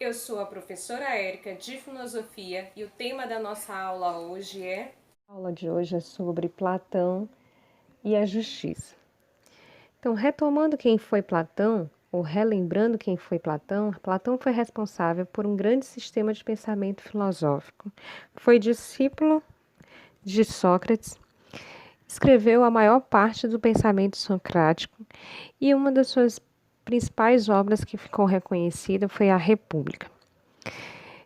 eu sou a professora Érica de Filosofia e o tema da nossa aula hoje é... A aula de hoje é sobre Platão e a justiça. Então, retomando quem foi Platão, ou relembrando quem foi Platão, Platão foi responsável por um grande sistema de pensamento filosófico. Foi discípulo de Sócrates, escreveu a maior parte do pensamento socrático e uma das suas principais obras que ficou reconhecida foi a República.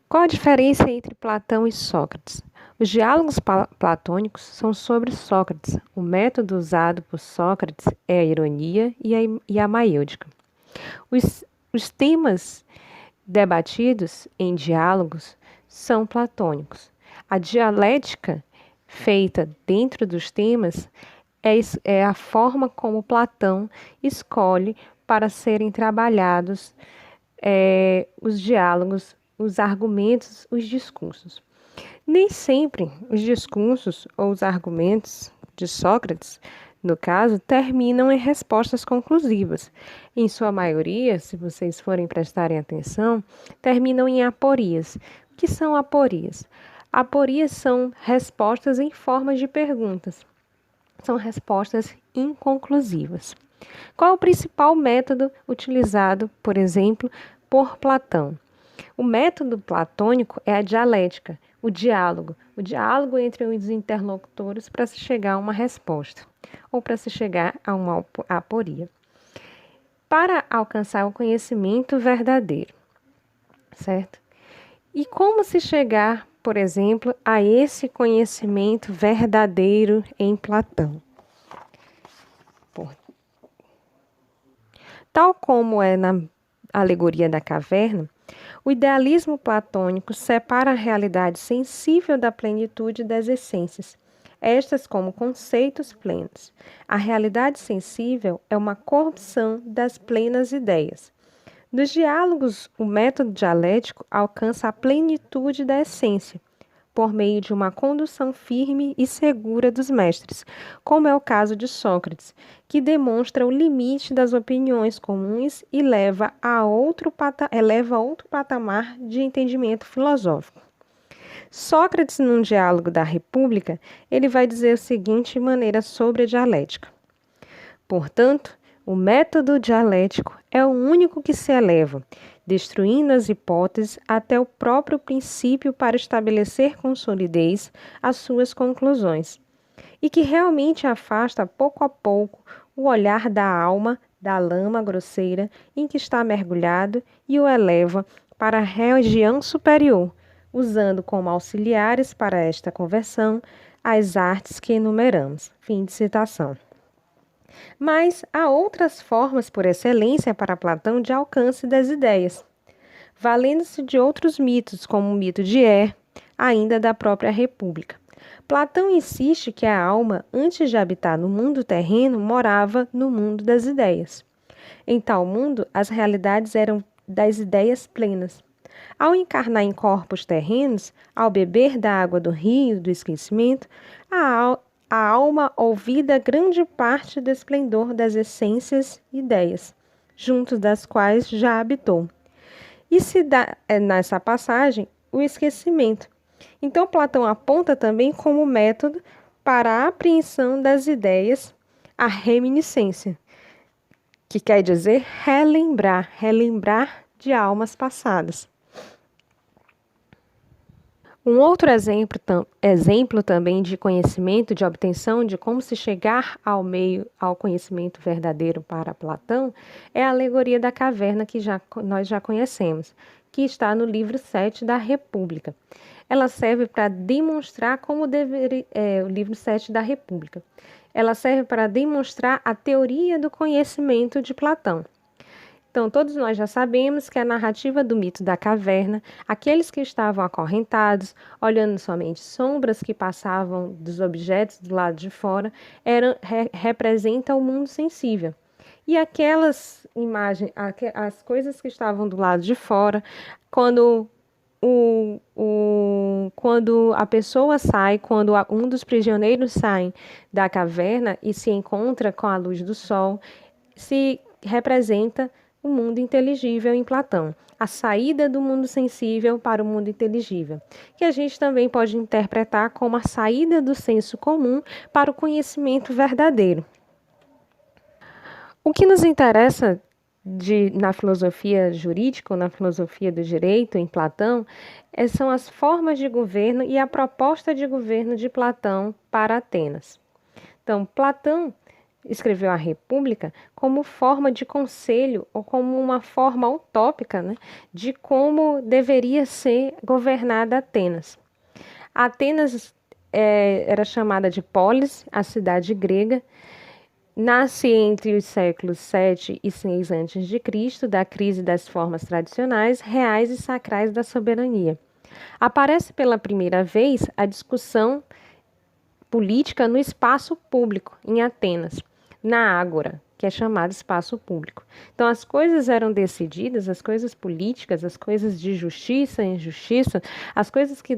Qual a diferença entre Platão e Sócrates? Os diálogos platônicos são sobre Sócrates. O método usado por Sócrates é a ironia e a maiêutica. Os temas debatidos em diálogos são platônicos. A dialética feita dentro dos temas é a forma como Platão escolhe para serem trabalhados os diálogos, os argumentos, os discursos. Nem sempre os discursos ou os argumentos de Sócrates, no caso, terminam em respostas conclusivas. Em sua maioria, se vocês forem prestarem atenção, terminam em aporias. O que são aporias? Aporias são respostas em forma de perguntas. São respostas inconclusivas. Qual é o principal método utilizado, por exemplo, por Platão? O método platônico é a dialética, o diálogo entre os interlocutores para se chegar a uma resposta ou para se chegar a uma aporia. Para alcançar o conhecimento verdadeiro, certo? E como se chegar, por exemplo, a esse conhecimento verdadeiro em Platão? Tal como é na alegoria da caverna, o idealismo platônico separa a realidade sensível da plenitude das essências, estas como conceitos plenos. A realidade sensível é uma corrupção das plenas ideias. Nos diálogos, o método dialético alcança a plenitude da essência, por meio de uma condução firme e segura dos mestres, como é o caso de Sócrates, que demonstra o limite das opiniões comuns e eleva a outro patamar de entendimento filosófico. Sócrates, num diálogo da República, ele vai dizer a seguinte maneira sobre a dialética. Portanto, o método dialético é o único que se eleva, destruindo as hipóteses até o próprio princípio para estabelecer com solidez as suas conclusões, e que realmente afasta pouco a pouco o olhar da alma da lama grosseira em que está mergulhado e o eleva para a região superior, usando como auxiliares para esta conversão as artes que enumeramos. Fim de citação. Mas há outras formas por excelência para Platão de alcance das ideias, valendo-se de outros mitos, como o mito de ainda da própria República. Platão insiste que a alma, antes de habitar no mundo terreno, morava no mundo das ideias. Em tal mundo, as realidades eram das ideias plenas. Ao encarnar em corpos terrenos, ao beber da água do rio do esquecimento, a alma ouvida grande parte do esplendor das essências e ideias, junto das quais já habitou. E se dá nessa passagem o esquecimento. Então, Platão aponta também como método para a apreensão das ideias a reminiscência, que quer dizer relembrar de almas passadas. Um outro exemplo também de conhecimento, de obtenção, de como se chegar ao conhecimento verdadeiro para Platão, é a alegoria da caverna que nós já conhecemos, que está no livro 7 da República. Ela serve para demonstrar o livro 7 da República. Ela serve para demonstrar a teoria do conhecimento de Platão. Então, todos nós já sabemos que a narrativa do mito da caverna, aqueles que estavam acorrentados, olhando somente sombras que passavam dos objetos do lado de fora, representa o mundo sensível. E aquelas imagens, as coisas que estavam do lado de fora, quando a pessoa sai, quando um dos prisioneiros sai da caverna e se encontra com a luz do sol, se representa o mundo inteligível em Platão, a saída do mundo sensível para o mundo inteligível, que a gente também pode interpretar como a saída do senso comum para o conhecimento verdadeiro. O que nos interessa na filosofia jurídica ou na filosofia do direito em Platão são as formas de governo e a proposta de governo de Platão para Atenas. Então, Platão escreveu a República como forma de conselho ou como uma forma utópica, né, de como deveria ser governada Atenas. Atenas era chamada de Polis, a cidade grega. Nasce entre os séculos 7 e 6 a.C., da crise das formas tradicionais, reais e sacrais da soberania. Aparece pela primeira vez a discussão política no espaço público, em Atenas, na Ágora, que é chamado espaço público. Então, as coisas eram decididas, as coisas políticas, as coisas de justiça e injustiça, as coisas que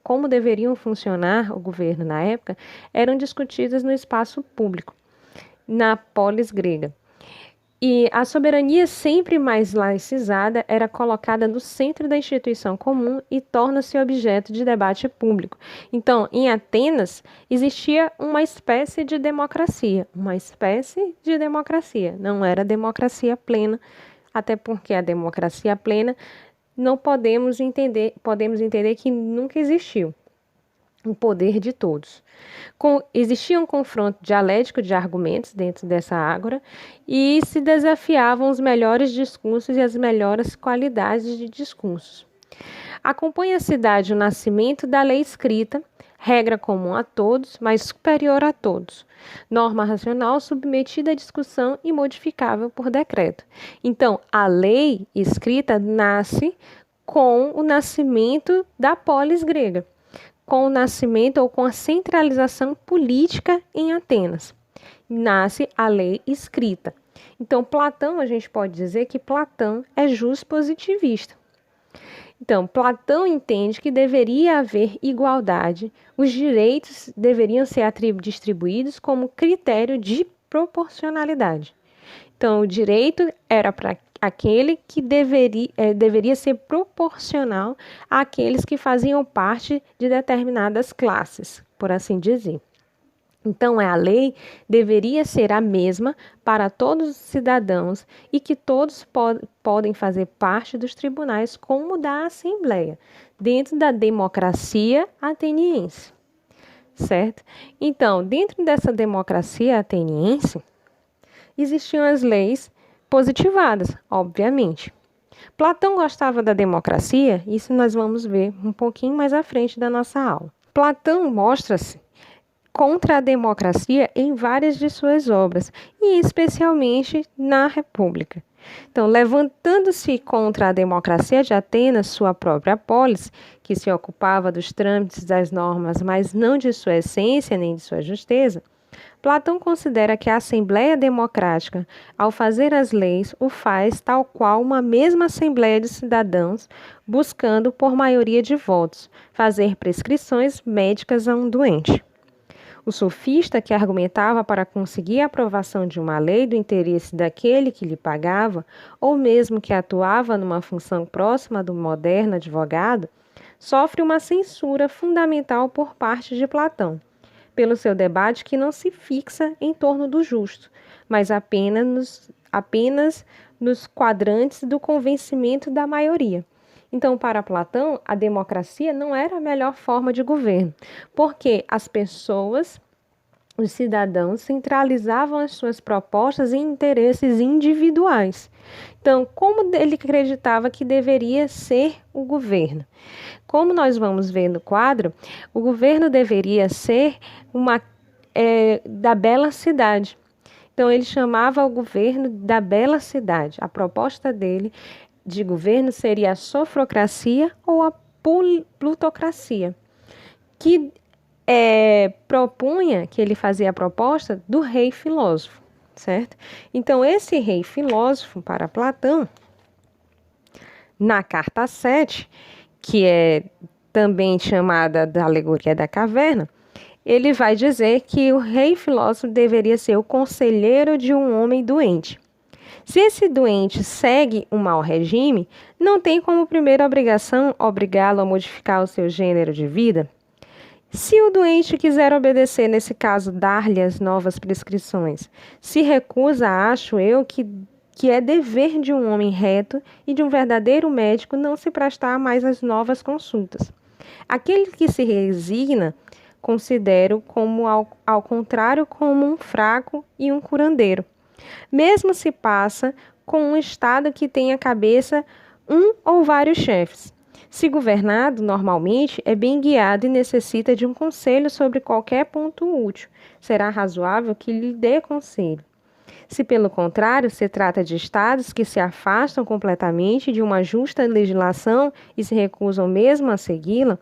como deveriam funcionar o governo na época, eram discutidas no espaço público, na polis grega. E a soberania, sempre mais laicizada, era colocada no centro da instituição comum e torna-se objeto de debate público. Então, em Atenas, existia uma espécie de democracia. Não era democracia plena, até porque a democracia plena não podemos entender que nunca existiu. O poder de todos. Existia um confronto dialético de argumentos dentro dessa ágora e se desafiavam os melhores discursos e as melhores qualidades de discursos. Acompanha a cidade o nascimento da lei escrita, regra comum a todos, mas superior a todos. Norma racional submetida à discussão e modificável por decreto. Então, a lei escrita nasce com o nascimento da polis grega, com o nascimento ou com a centralização política em Atenas. Nasce a lei escrita. Então, Platão, a gente pode dizer que Platão é juspositivista. Então, Platão entende que deveria haver igualdade, os direitos deveriam ser distribuídos como critério de proporcionalidade. Então, o direito era para aquele que deveria ser proporcional àqueles que faziam parte de determinadas classes, por assim dizer. Então, a lei deveria ser a mesma para todos os cidadãos e que todos podem fazer parte dos tribunais como da Assembleia, dentro da democracia ateniense, certo? Então, dentro dessa democracia ateniense, existiam as leis positivadas, obviamente. Platão gostava da democracia, isso nós vamos ver um pouquinho mais à frente da nossa aula. Platão mostra-se contra a democracia em várias de suas obras, e especialmente na República. Então, levantando-se contra a democracia de Atenas, sua própria polis, que se ocupava dos trâmites das normas, mas não de sua essência nem de sua justeza, Platão considera que a Assembleia Democrática, ao fazer as leis, o faz tal qual uma mesma Assembleia de cidadãos, buscando, por maioria de votos, fazer prescrições médicas a um doente. O sofista que argumentava para conseguir a aprovação de uma lei do interesse daquele que lhe pagava, ou mesmo que atuava numa função próxima do moderno advogado, sofre uma censura fundamental por parte de Platão, pelo seu debate que não se fixa em torno do justo, mas apenas nos quadrantes do convencimento da maioria. Então, para Platão, a democracia não era a melhor forma de governo, porque as pessoas, os cidadãos, centralizavam as suas propostas em interesses individuais. Então, como ele acreditava que deveria ser o governo? Como nós vamos ver no quadro, o governo deveria ser da bela cidade. Então, ele chamava o governo da bela cidade. A proposta dele de governo seria a sofrocracia ou a plutocracia, que propunha, que ele fazia a proposta do rei filósofo, certo? Então, esse rei filósofo, para Platão, na carta 7, que é também chamada da alegoria da caverna, ele vai dizer que o rei filósofo deveria ser o conselheiro de um homem doente. Se esse doente segue um mau regime, não tem como primeira obrigação obrigá-lo a modificar o seu gênero de vida? Se o doente quiser obedecer, nesse caso, dar-lhe as novas prescrições, se recusa, acho eu que é dever de um homem reto e de um verdadeiro médico não se prestar mais às novas consultas. Aquele que se resigna, considero como, ao contrário, como um fraco e um curandeiro. Mesmo se passa com um Estado que tem à cabeça um ou vários chefes. Se governado, normalmente, é bem guiado e necessita de um conselho sobre qualquer ponto útil. Será razoável que lhe dê conselho. Se, pelo contrário, se trata de estados que se afastam completamente de uma justa legislação e se recusam mesmo a segui-la,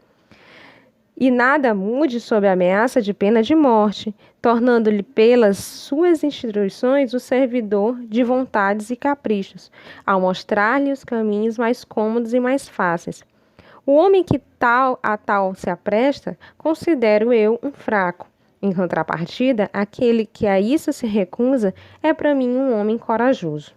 e nada mude sob a ameaça de pena de morte, tornando-lhe pelas suas instituições o servidor de vontades e caprichos, ao mostrar-lhe os caminhos mais cômodos e mais fáceis. O homem que a tal se apresta, considero eu um fraco. Em contrapartida, aquele que a isso se recusa é para mim um homem corajoso.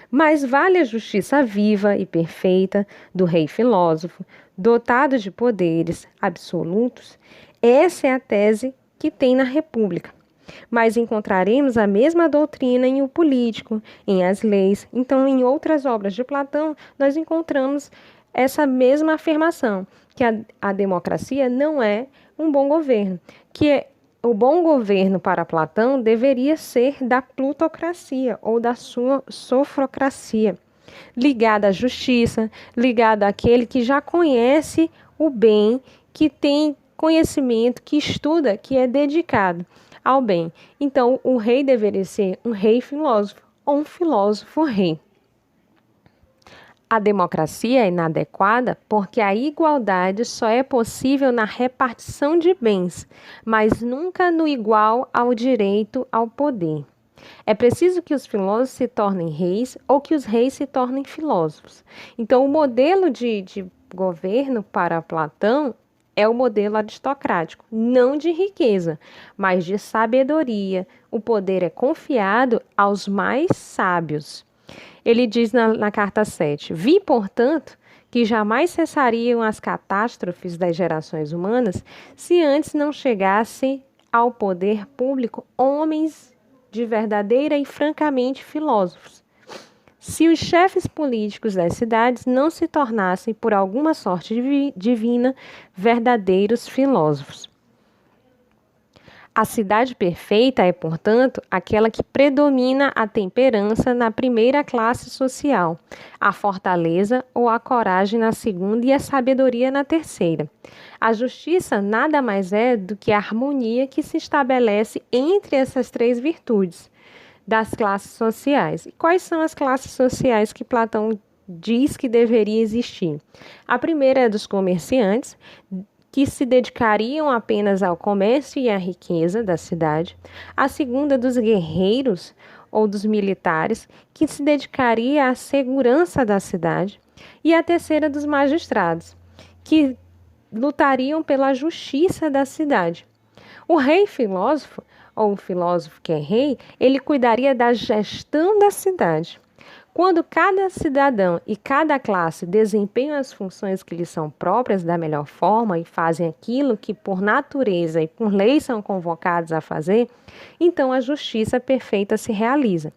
Mas vale a justiça viva e perfeita do rei filósofo, dotado de poderes absolutos? Essa é a tese que tem na República. Mas encontraremos a mesma doutrina em O Político, em As Leis. Então, em outras obras de Platão, nós encontramos essa mesma afirmação, que a democracia não é um bom governo, que o bom governo para Platão deveria ser da plutocracia ou da sua sofrocracia, ligada à justiça, ligada àquele que já conhece o bem, que tem conhecimento, que estuda, que é dedicado ao bem. Então, o rei deveria ser um rei filósofo ou um filósofo rei. A democracia é inadequada porque a igualdade só é possível na repartição de bens, mas nunca no igual ao direito ao poder. É preciso que os filósofos se tornem reis ou que os reis se tornem filósofos. Então, o modelo de governo para Platão é o modelo aristocrático, não de riqueza, mas de sabedoria. O poder é confiado aos mais sábios. Ele diz na carta 7, vi, portanto, que jamais cessariam as catástrofes das gerações humanas se antes não chegassem ao poder público homens de verdadeira e francamente filósofos. Se os chefes políticos das cidades não se tornassem, por alguma sorte divina, verdadeiros filósofos. A cidade perfeita é, portanto, aquela que predomina a temperança na primeira classe social, a fortaleza ou a coragem na segunda e a sabedoria na terceira. A justiça nada mais é do que a harmonia que se estabelece entre essas três virtudes das classes sociais. E quais são as classes sociais que Platão diz que deveria existir? A primeira é dos comerciantes, que se dedicariam apenas ao comércio e à riqueza da cidade. A segunda dos guerreiros ou dos militares, que se dedicaria à segurança da cidade. E a terceira dos magistrados, que lutariam pela justiça da cidade. O rei filósofo, ou o filósofo que é rei, ele cuidaria da gestão da cidade. Quando cada cidadão e cada classe desempenham as funções que lhes são próprias da melhor forma e fazem aquilo que por natureza e por lei são convocados a fazer, então a justiça perfeita se realiza.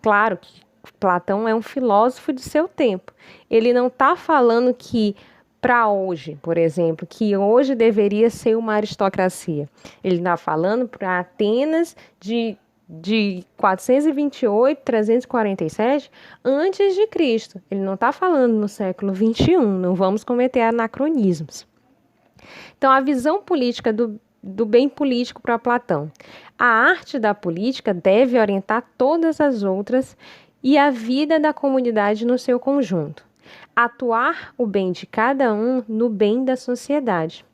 Claro que Platão é um filósofo de seu tempo. Ele não está falando que para hoje, por exemplo, que hoje deveria ser uma aristocracia. Ele está falando para Atenas de 428, 347 antes de Cristo. Ele não está falando no século 21, não vamos cometer anacronismos. Então, a visão política do bem político para Platão. A arte da política deve orientar todas as outras e a vida da comunidade no seu conjunto. Atuar o bem de cada um no bem da sociedade.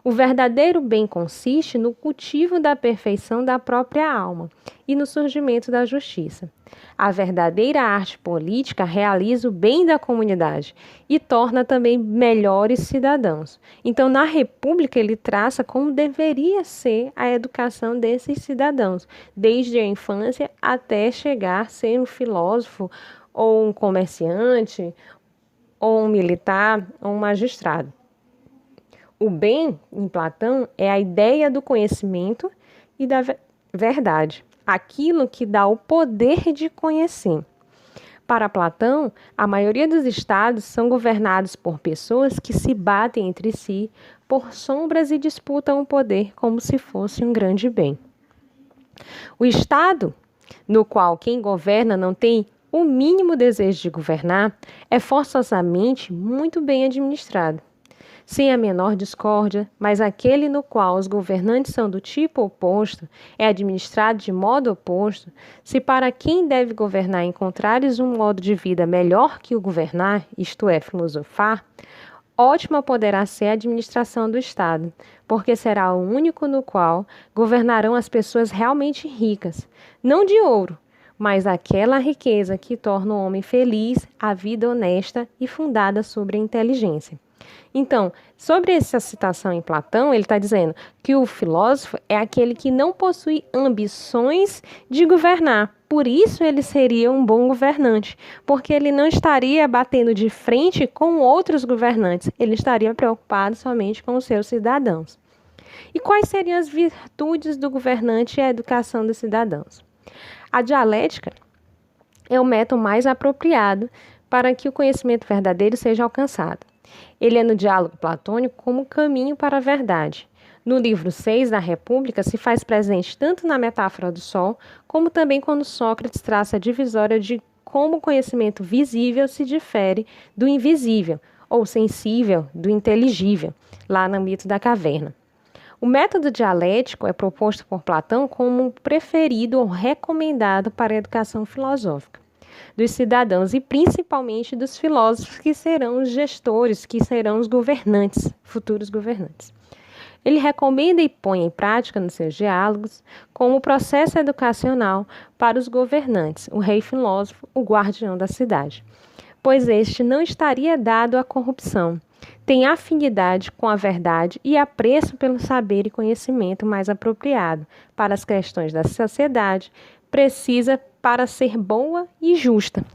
O verdadeiro bem consiste no cultivo da perfeição da própria alma e no surgimento da justiça. A verdadeira arte política realiza o bem da comunidade e torna também melhores cidadãos. Então, na República, ele traça como deveria ser a educação desses cidadãos, desde a infância até chegar a ser um filósofo, ou um comerciante, ou um militar, ou um magistrado. O bem, em Platão, é a ideia do conhecimento e da verdade, aquilo que dá o poder de conhecer. Para Platão, a maioria dos estados são governados por pessoas que se batem entre si por sombras e disputam o poder como se fosse um grande bem. O estado, no qual quem governa não tem o mínimo desejo de governar, é forçosamente muito bem administrado, sem a menor discórdia, mas aquele no qual os governantes são do tipo oposto, é administrado de modo oposto. Se para quem deve governar encontrares um modo de vida melhor que o governar, isto é, filosofar, ótima poderá ser a administração do Estado, porque será o único no qual governarão as pessoas realmente ricas, não de ouro, mas aquela riqueza que torna o homem feliz, a vida honesta e fundada sobre a inteligência. Então, sobre essa citação em Platão, ele está dizendo que o filósofo é aquele que não possui ambições de governar. Por isso ele seria um bom governante, porque ele não estaria batendo de frente com outros governantes, ele estaria preocupado somente com os seus cidadãos. E quais seriam as virtudes do governante e a educação dos cidadãos? A dialética é o método mais apropriado para que o conhecimento verdadeiro seja alcançado. Ele é no diálogo platônico como caminho para a verdade. No livro 6 da República se faz presente tanto na metáfora do sol, como também quando Sócrates traça a divisória de como o conhecimento visível se difere do invisível, ou sensível do inteligível, lá no mito da caverna. O método dialético é proposto por Platão como preferido ou recomendado para a educação filosófica dos cidadãos e principalmente dos filósofos que serão os gestores, que serão os governantes, futuros governantes. Ele recomenda e põe em prática nos seus diálogos como processo educacional para os governantes, o rei filósofo, o guardião da cidade, pois este não estaria dado à corrupção, tem afinidade com a verdade e apreço pelo saber e conhecimento mais apropriado para as questões da sociedade, precisa para ser boa e justa.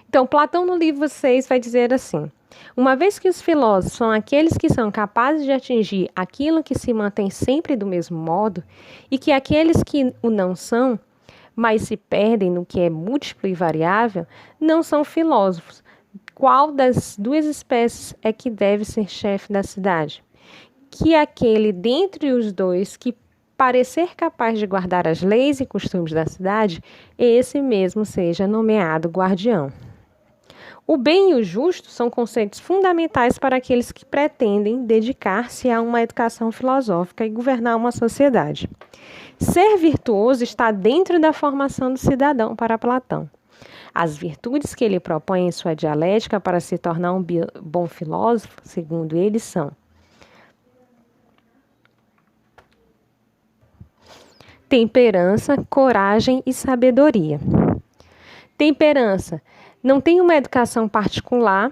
Então, Platão no livro 6 vai dizer assim: uma vez que os filósofos são aqueles que são capazes de atingir aquilo que se mantém sempre do mesmo modo, e que aqueles que o não são, mas se perdem no que é múltiplo e variável, não são filósofos. Qual das duas espécies é que deve ser chefe da cidade? Que aquele dentre os dois que parecer capaz de guardar as leis e costumes da cidade, esse mesmo seja nomeado guardião. O bem e o justo são conceitos fundamentais para aqueles que pretendem dedicar-se a uma educação filosófica e governar uma sociedade. Ser virtuoso está dentro da formação do cidadão para Platão. As virtudes que ele propõe em sua dialética para se tornar um bom filósofo, segundo ele, são: temperança, coragem e sabedoria. Temperança. Não tem uma educação particular,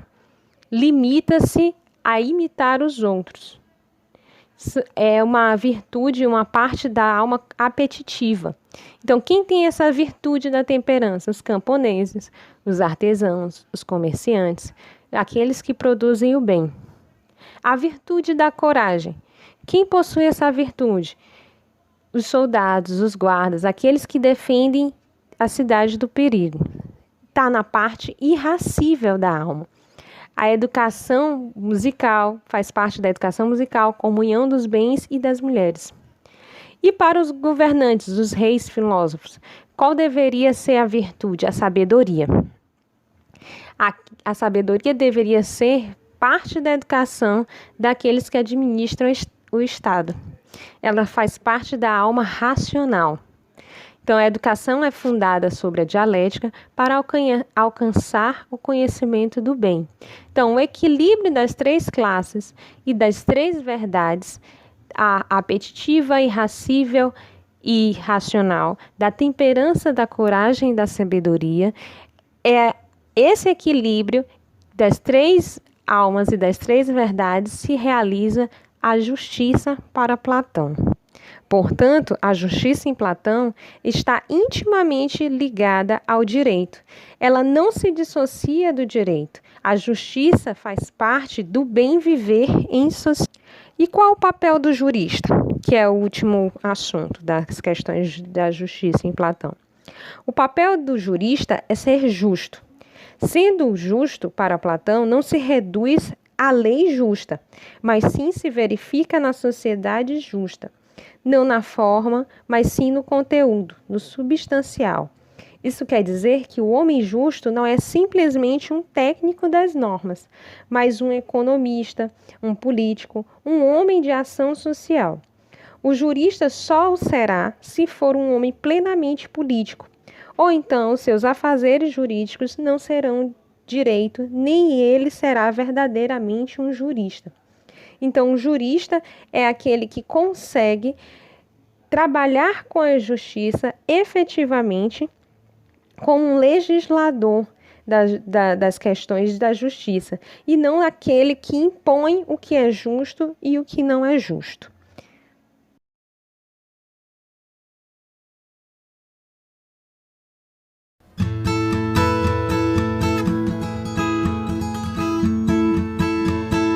limita-se a imitar os outros. É uma virtude, uma parte da alma apetitiva. Então, quem tem essa virtude da temperança? Os camponeses, os artesãos, os comerciantes, aqueles que produzem o bem. A virtude da coragem. Quem possui essa virtude? Os soldados, os guardas, aqueles que defendem a cidade do perigo. Está na parte irracível da alma. A educação musical faz parte da educação musical, comunhão dos bens e das mulheres. E para os governantes, os reis filósofos, qual deveria ser a virtude? A sabedoria. A sabedoria deveria ser parte da educação daqueles que administram o Estado. Ela faz parte da alma racional. Então, a educação é fundada sobre a dialética para alcançar o conhecimento do bem. Então, o equilíbrio das três classes e das três verdades, a apetitiva, irracível e racional, da temperança, da coragem e da sabedoria, é esse equilíbrio das três almas e das três verdades se realiza a justiça para Platão. Portanto, a justiça em Platão está intimamente ligada ao direito. Ela não se dissocia do direito. A justiça faz parte do bem viver em sociedade. E qual o papel do jurista, que é o último assunto das questões da justiça em Platão? O papel do jurista é ser justo. Sendo justo para Platão, não se reduz à lei justa, mas sim se verifica na sociedade justa. Não na forma, mas sim no conteúdo, no substancial. Isso quer dizer que o homem justo não é simplesmente um técnico das normas, mas um economista, um político, um homem de ação social. O jurista só o será se for um homem plenamente político, ou então seus afazeres jurídicos não serão direito, nem ele será verdadeiramente um jurista. Então, o jurista é aquele que consegue trabalhar com a justiça efetivamente como um legislador das questões da justiça, e não aquele que impõe o que é justo e o que não é justo.